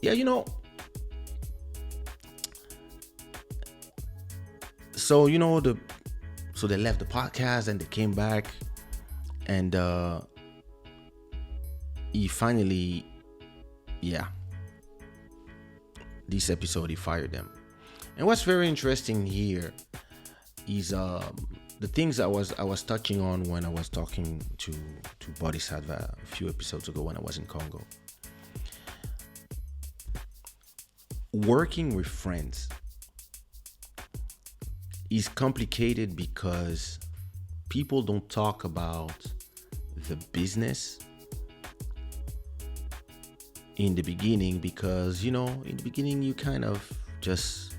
Yeah, so so they left the podcast and they came back, and he finally, yeah, this episode he fired them. And what's very interesting here is the things I was touching on when I was talking to Bodhisattva a few episodes ago when I was in Congo. Working with friends is complicated because people don't talk about the business in the beginning, because in the beginning you kind of just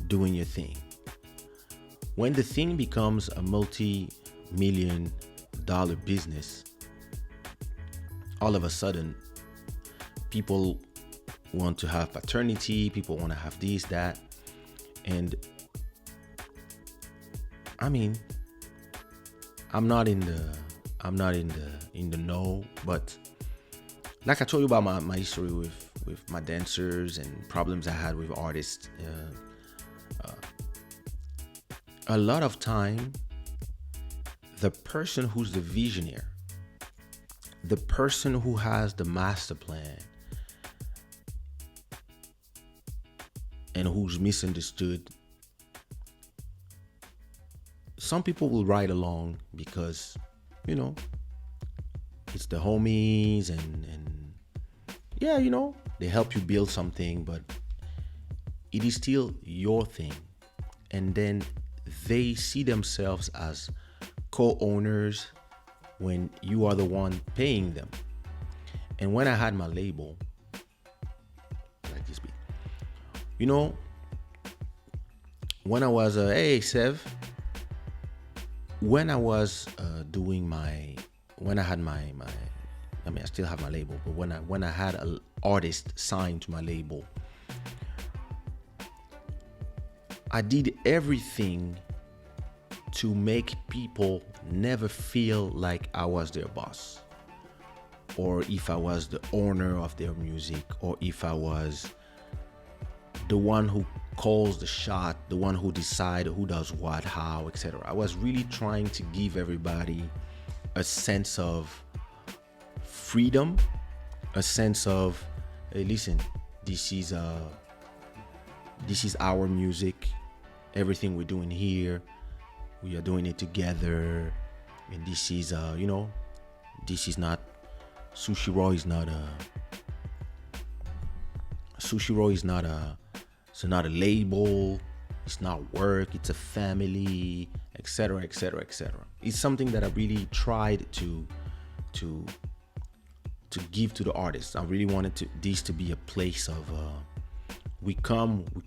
doing your thing. When the thing becomes a multi-million dollar business, all of a sudden people want to have paternity, people want to have this, that. And I mean, I'm not in the know, but like I told you about my history with my dancers and problems I had with artists, a lot of time the person who's the visionary, the person who has the master plan and who's misunderstood, some people will ride along because it's the homies, and yeah, they help you build something, but it is still your thing. And then they see themselves as co-owners when you are the one paying them. And when I had my label, like this beat, when I was hey Sev, when I was doing when I had I still have my label, but when I had an artist signed to my label, I did everything to make people never feel like I was their boss, or if I was the owner of their music, or if I was the one who calls the shot, the one who decides who does what, how, etc. I was really trying to give everybody a sense of freedom, a sense of, hey, listen, this is our music. Everything we're doing here, we are doing it together, and this is this is not sushiraw is not it's not a label, it's not work, it's a family, etc., etc., etc. It's something that I really tried to give to the artists. I really wanted this to be a place of we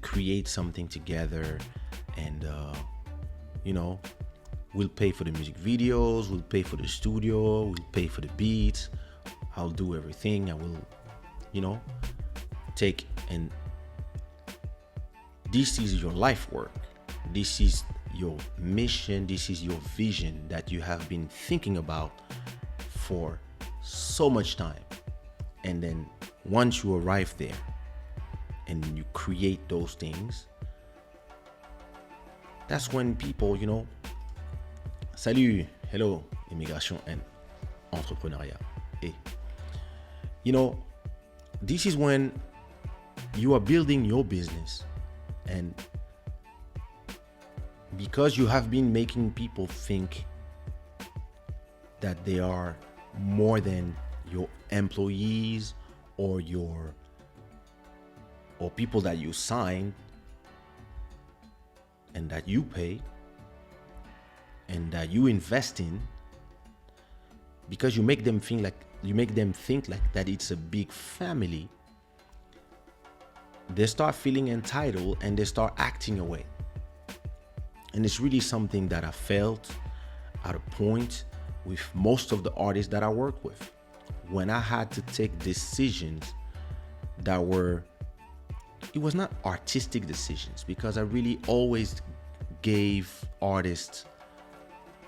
create something together, and we'll pay for the music videos, we'll pay for the studio, we'll pay for the beats, I'll do everything. I will take, and this is your life work, this is your mission, this is your vision that you have been thinking about for so much time. And then once you arrive there and you create those things, that's when people, salut, hello, immigration and entrepreneuriat. Hey, this is when you are building your business, and because you have been making people think that they are more than your employees or people that you sign and that you pay and that you invest in, because you make them think like that it's a big family, they start feeling entitled and they start acting away. And it's really something that I felt at a point with most of the artists that I work with, when I had to take decisions that it was not artistic decisions, because I really always gave artists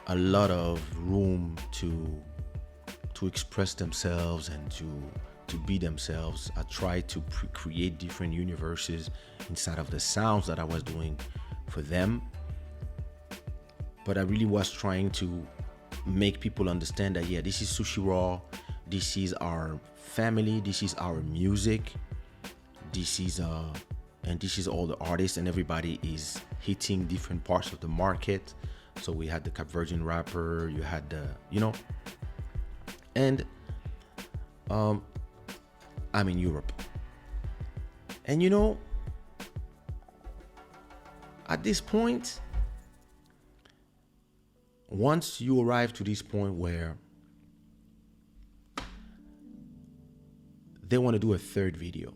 a lot of room to express themselves and to to be themselves. I tried to create different universes inside of the sounds that I was doing for them. But I really was trying to make people understand that, yeah, this is sushiraw. This is our family. This is our music. This is and this is all the artists, and everybody is hitting different parts of the market. So we had the Cap Virgin rapper, you had the, and I'm in Europe. And at this point, once you arrive to this point where they want to do a third video,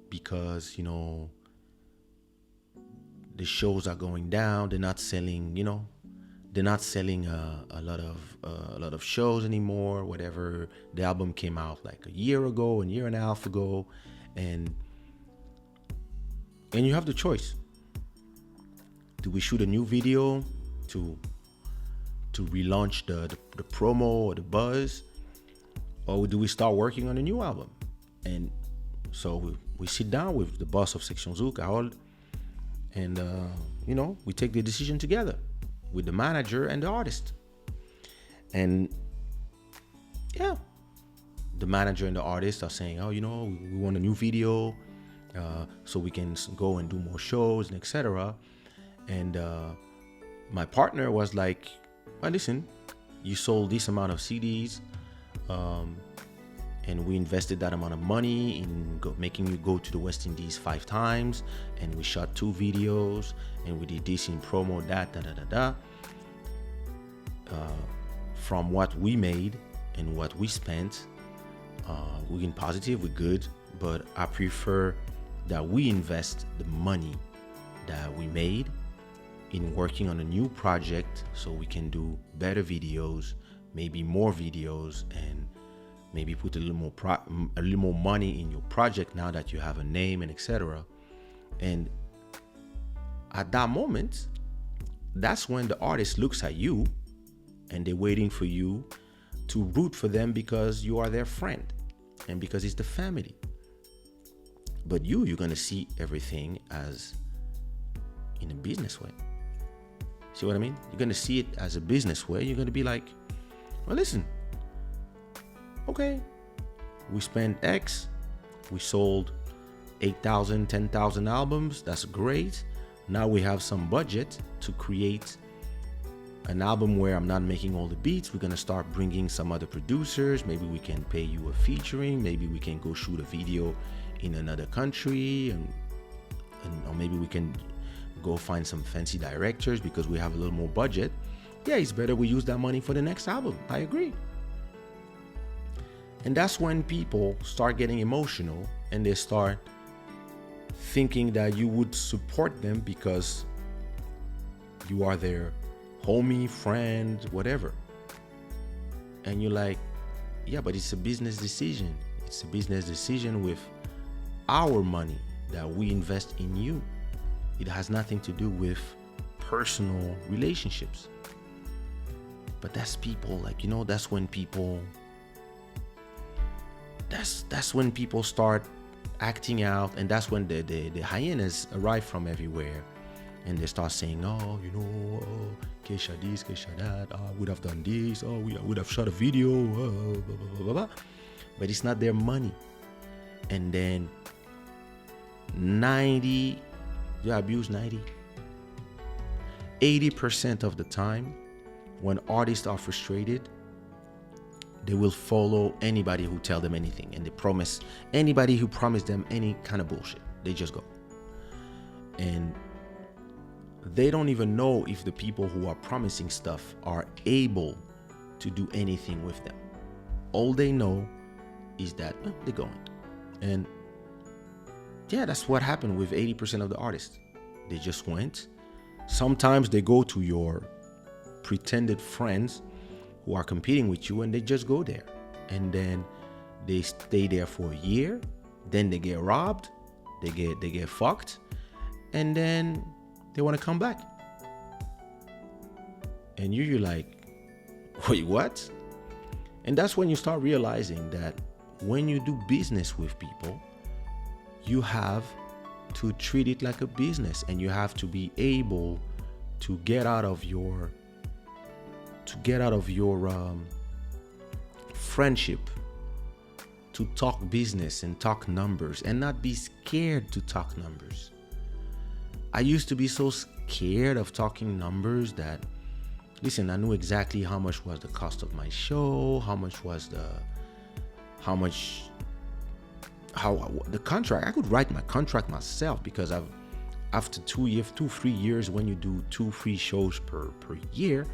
because the shows are going down, they're not selling a lot of shows anymore, whatever. The album came out like a year ago, a year and a half ago, and you have the choice. Do we shoot a new video to relaunch the promo or the buzz, or do we start working on a new album? And so we sit down with the boss of Section Zouk, Harold, and we take the decision together with the manager and the artist. And yeah, the manager and the artist are saying, we want a new video, so we can go and do more shows and etc. And my partner was like, well, listen, you sold this amount of CDs, and we invested that amount of money in making you go to the West Indies 5 times, and we shot 2 videos, and we did this in promo, that. From what we made and what we spent, we're in positive, we're good, but I prefer that we invest the money that we made in working on a new project so we can do better videos, maybe more videos, and maybe put a little more money in your project now that you have a name and etc. And at that moment, that's when the artist looks at you and they're waiting for you to root for them because you are their friend and because it's the family. But you're gonna see everything as in a business way. See what I mean? You're gonna see it as a business way. You're gonna be like, well, listen, okay, we spent X, we sold 8,000, 10,000 albums. That's great. Now we have some budget to create an album where I'm not making all the beats. We're gonna start bringing some other producers. Maybe we can pay you a featuring. Maybe we can go shoot a video in another country, or maybe we can go find some fancy directors because we have a little more budget. Yeah, it's better we use that money for the next album. I agree. And that's when people start getting emotional and they start thinking that you would support them because you are their homie, friend, whatever. And you're like, yeah, but it's a business decision. It's a business decision with our money that we invest in you. It has nothing to do with personal relationships. But that's people, that's when people start acting out, and that's when the hyenas arrive from everywhere, and they start saying, Kaysha this, Kaysha that, I would have done this, we would have shot a video, blah, blah, blah, blah, blah. But it's not their money. And then 80% of the time, when artists are frustrated, they will follow anybody who tell them anything, and they promise anybody who promised them any kind of bullshit. They just go. And they don't even know if the people who are promising stuff are able to do anything with them. All they know is that they're going. And yeah, that's what happened with 80% of the artists. They just went. Sometimes they go to your pretended friends who are competing with you, and they just go there, and then they stay there for a year, then they get robbed, they get fucked, and then they want to come back, and you're like, wait, what? And that's when you start realizing that when you do business with people, you have to treat it like a business, and you have to be able to get out of your friendship to talk business and talk numbers, and not be scared to talk numbers. I used to be so scared of talking numbers that, listen, I knew exactly how much was the cost of my show, how the contract. I could write my contract myself, because after 3 years, when you do 2-3 shows per year,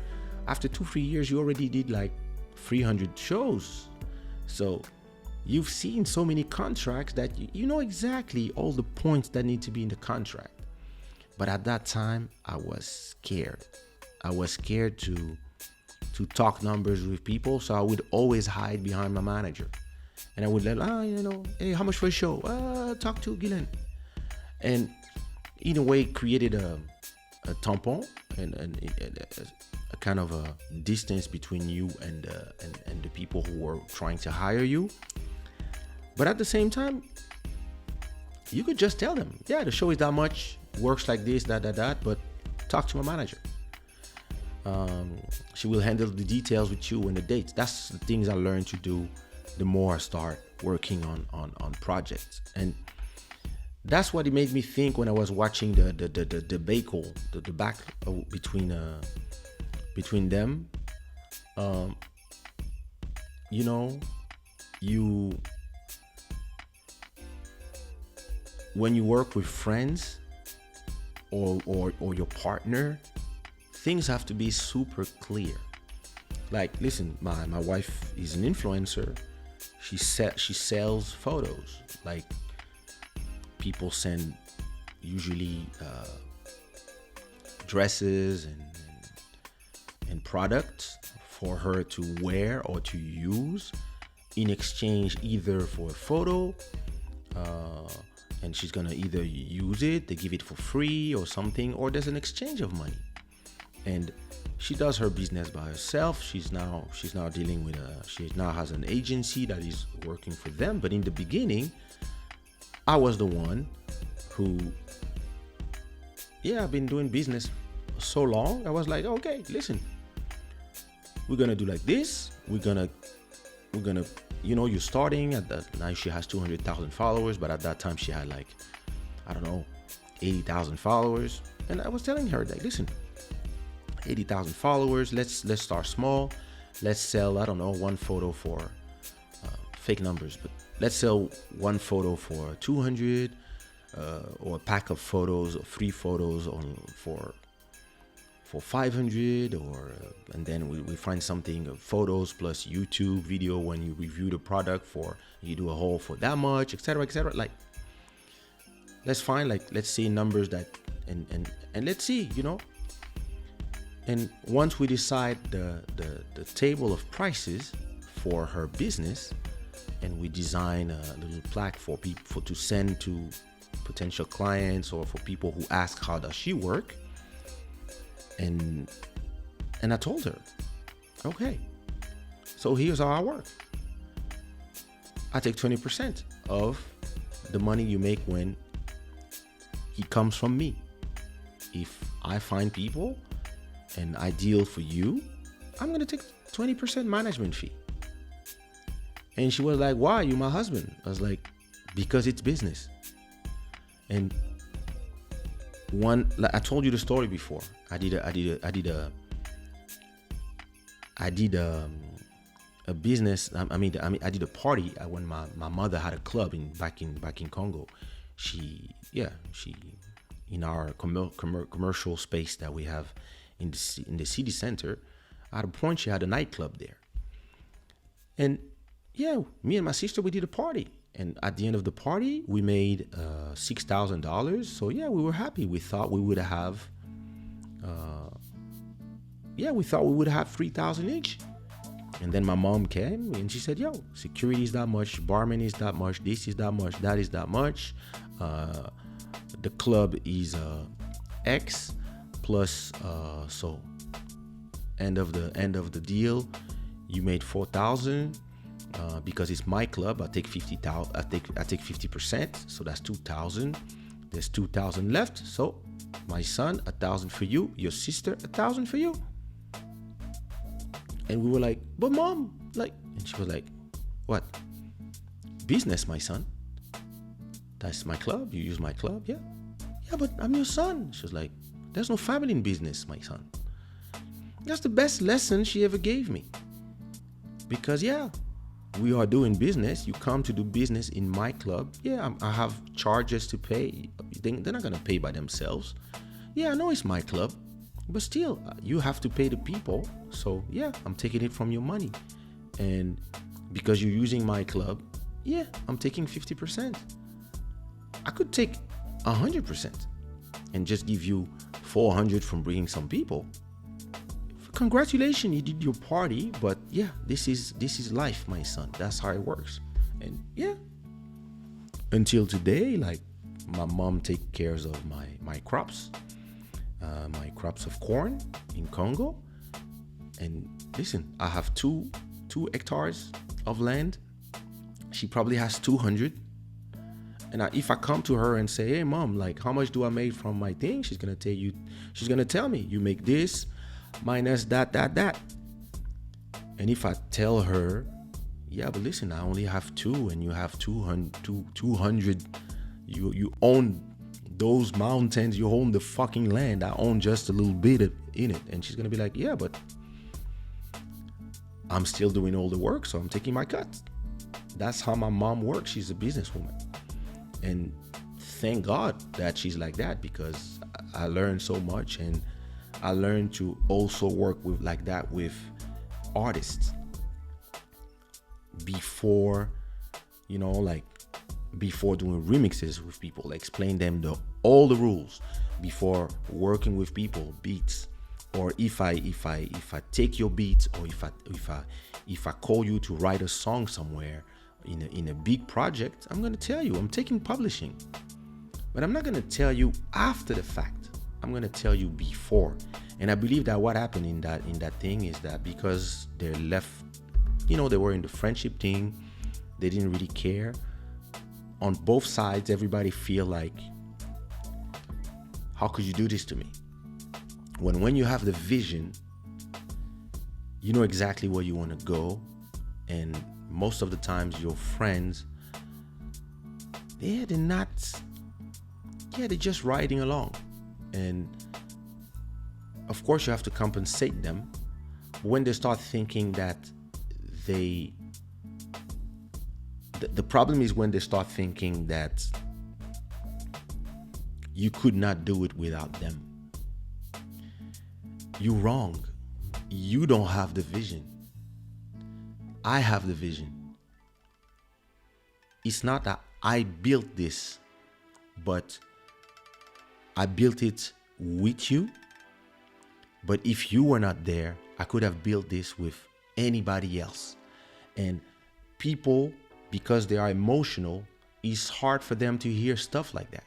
after 2-3 years, you already did like 300 shows. So you've seen so many contracts that you know exactly all the points that need to be in the contract. But at that time, I was scared. I was scared to talk numbers with people, so I would always hide behind my manager. And I would let, hey, how much for a show? Talk to Guylaine. And in a way, created a tampon and a kind of a distance between you and the people who were trying to hire you. But at the same time, you could just tell them, yeah, the show is that much, works like this, that, but talk to my manager. She will handle the details with you and the dates. That's the things I learned to do the more I start working on projects. And that's what it made me think when I was watching the back between them. When you work with friends or your partner, things have to be super clear. Like, listen, my wife is an influencer. She sells photos. Like, people send usually dresses and products for her to wear or to use in exchange, either for a photo, and she's gonna either use it, they give it for free or something, or there's an exchange of money. And she does her business by herself. She's now dealing with she now has an agency that is working for them. But in the beginning, I was the one who, I've been doing business so long. I was like, okay, listen, we're gonna do like this. We're gonna, you're starting at that. Now she has 200,000 followers, but at that time she had 80,000 followers. And I was telling her that, listen, 80,000 followers. Let's start small. Let's sell, one photo for fake numbers, but let's sell one photo for 200, or a pack of photos, 3 photos for 500, and then we find something, photos plus YouTube video when you review the product, you do a haul for that much, etc. Like, let's find, let's say numbers that and let's see, And once we decide the table of prices for her business, and we design a little plaque for people to send to potential clients, or for people who ask how does she work, and I told her, okay, so here's how I work. I take 20% of the money you make when he comes from me. If I find people and I deal for you, I'm gonna take 20% management fee. And she was like, why? You my husband. I was like, because it's business. And I told you the story before. I did a business. I did a party when my mother had a club back in Congo. She in our commercial space that we have in the city center, at a point she had a nightclub there. And me and my sister, we did a party. And at the end of the party, we made $6,000. So we were happy. We thought we would have, $3,000 each. And then my mom came and she said, security is that much, barman is that much, this is that much, that is that much. The club is X plus, so end of the deal, you made 4,000. because it's my club. I take 50,000. I take 50%, so that's 2,000. There's 2,000 left. So my son, 1,000 for you. Your sister, 1,000 for you. And we were like, but mom, like, and she was like, what? Business, my son. That's my club. You use my club, yeah. Yeah, but I'm your son. She was like, there's no family in business, my son. That's the best lesson she ever gave me. Because yeah, we are doing business. You come to do business in my club. Yeah, I have charges to pay. They're not gonna pay by themselves. Yeah, I know it's my club, but still, you have to pay the people. So yeah, I'm taking it from your money. And because you're using my club, yeah, I'm taking 50%. I could take 100% and just give you 400 from bringing some people. Congratulations, you did your party, but yeah, this is life, my son. That's how it works. And yeah, until today, like, my mom takes care of my crops, my crops of corn in Congo. And listen, I have two hectares of land. She probably has 200. And if I come to her and say, hey mom, like, how much do I make from my thing? She's gonna tell me, you make this minus that. And if I tell her, yeah, but listen, I only have 2 and you have 200, you own those mountains, you own the fucking land, I own just a little bit in it. And she's gonna be like, yeah, but I'm still doing all the work, so I'm taking my cut. That's how my mom works. She's a businesswoman. And thank God that she's like that, because I learned so much, and I learned to also work with like that with artists before, like before doing remixes with people, explain them all the rules before working with people, beats. Or if I take your beats, or if I call you to write a song somewhere in a big project, I'm gonna tell you I'm taking publishing. But I'm not gonna tell you after the fact. I'm gonna tell you before. And I believe that what happened in that thing is that because they're left, they were in the friendship thing, they didn't really care. On both sides, everybody feel like, how could you do this to me? When you have the vision, you know exactly where you want to go. And most of the times your friends, they're just riding along. And of course you have to compensate them. But when they start thinking that the problem is when they start thinking that you could not do it without them. You're wrong. You don't have the vision. I have the vision. It's not that I built this, but I built it with you. But if you were not there, I could have built this with anybody else. And people, because they are emotional, it's hard for them to hear stuff like that.